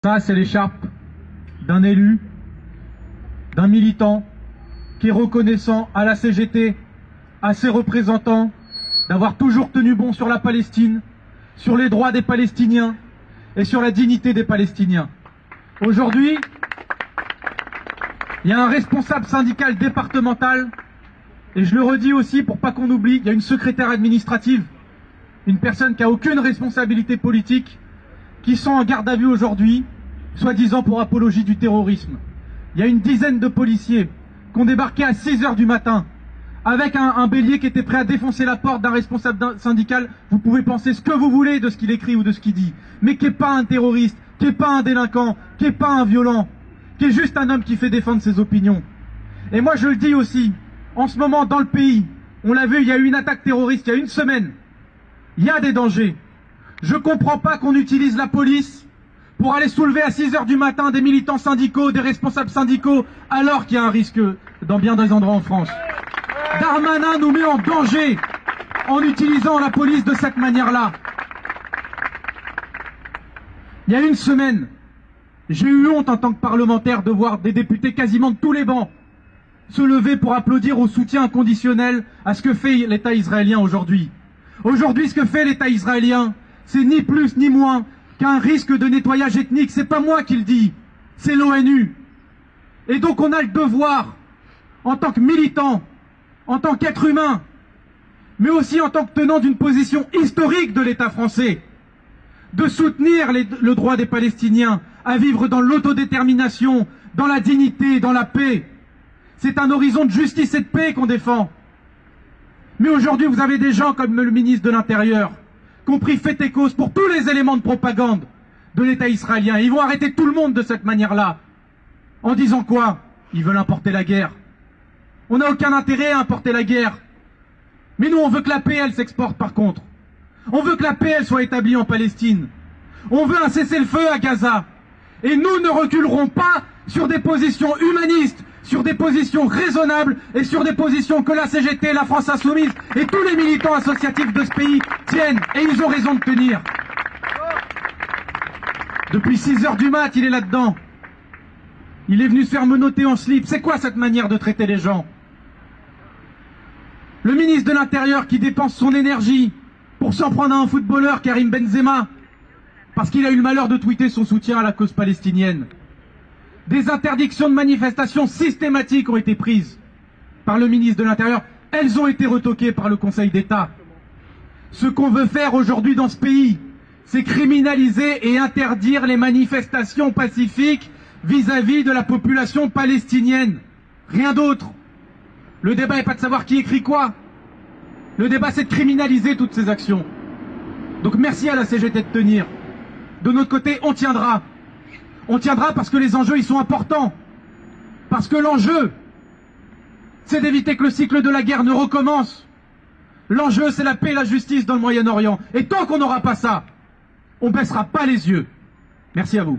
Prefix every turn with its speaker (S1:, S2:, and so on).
S1: Ça, c'est l'écharpe d'un élu, d'un militant qui est reconnaissant à la CGT, à ses représentants, d'avoir toujours tenu bon sur la Palestine, sur les droits des Palestiniens et sur la dignité des Palestiniens. Aujourd'hui, il y a un responsable syndical départemental, et je le redis aussi pour pas qu'on oublie, il y a une secrétaire administrative, une personne qui a aucune responsabilité politique, qui sont en garde à vue aujourd'hui, soi-disant pour apologie du terrorisme. Il y a une dizaine de policiers qui ont débarqué à 6 h du matin, avec un bélier qui était prêt à défoncer la porte d'un responsable syndical. Vous pouvez penser ce que vous voulez de ce qu'il écrit ou de ce qu'il dit, mais qui n'est pas un terroriste, qui n'est pas un délinquant, qui n'est pas un violent, qui est juste un homme qui fait défendre ses opinions. Et moi je le dis aussi, en ce moment dans le pays, on l'a vu, il y a eu une attaque terroriste il y a une semaine, il y a des dangers. Je ne comprends pas qu'on utilise la police pour aller soulever à 6 h du matin des militants syndicaux, des responsables syndicaux, alors qu'il y a un risque dans bien des endroits en France. Darmanin nous met en danger en utilisant la police de cette manière-là. Il y a une semaine, j'ai eu honte en tant que parlementaire de voir des députés quasiment de tous les bancs se lever pour applaudir au soutien inconditionnel à ce que fait l'État israélien aujourd'hui. Aujourd'hui, ce que fait l'État israélien, c'est ni plus ni moins qu'un risque de nettoyage ethnique. C'est pas moi qui le dis, c'est l'ONU. Et donc on a le devoir, en tant que militant, en tant qu'être humain, mais aussi en tant que tenant d'une position historique de l'État français, de soutenir le droit des Palestiniens à vivre dans l'autodétermination, dans la dignité, dans la paix. C'est un horizon de justice et de paix qu'on défend. Mais aujourd'hui, vous avez des gens comme le ministre de l'Intérieur qui ont pris fait et cause pour tous les éléments de propagande de l'État israélien. Ils vont arrêter tout le monde de cette manière-là. En disant quoi? Ils veulent importer la guerre. On n'a aucun intérêt à importer la guerre. Mais nous, on veut que la paix, elle s'exporte par contre. On veut que la paix, elle soit établie en Palestine. On veut un cessez-le-feu à Gaza. Et nous ne reculerons pas sur des positions humanistes, sur des positions raisonnables et sur des positions que la CGT, la France Insoumise et tous les militants associatifs de ce pays tiennent. Et ils ont raison de tenir. Depuis 6 h du mat, il est là-dedans. Il est venu se faire menotter en slip. C'est quoi cette manière de traiter les gens? Le ministre de l'Intérieur qui dépense son énergie pour s'en prendre à un footballeur, Karim Benzema, parce qu'il a eu le malheur de tweeter son soutien à la cause palestinienne. Des interdictions de manifestations systématiques ont été prises par le ministre de l'Intérieur. Elles ont été retoquées par le Conseil d'État. Ce qu'on veut faire aujourd'hui dans ce pays, c'est criminaliser et interdire les manifestations pacifiques vis-à-vis de la population palestinienne. Rien d'autre. Le débat n'est pas de savoir qui écrit quoi. Le débat, c'est de criminaliser toutes ces actions. Donc merci à la CGT de tenir. De notre côté, on tiendra. On tiendra parce que les enjeux, ils sont importants. Parce que l'enjeu, c'est d'éviter que le cycle de la guerre ne recommence. L'enjeu, c'est la paix et la justice dans le Moyen-Orient. Et tant qu'on n'aura pas ça, on ne baissera pas les yeux. Merci à vous.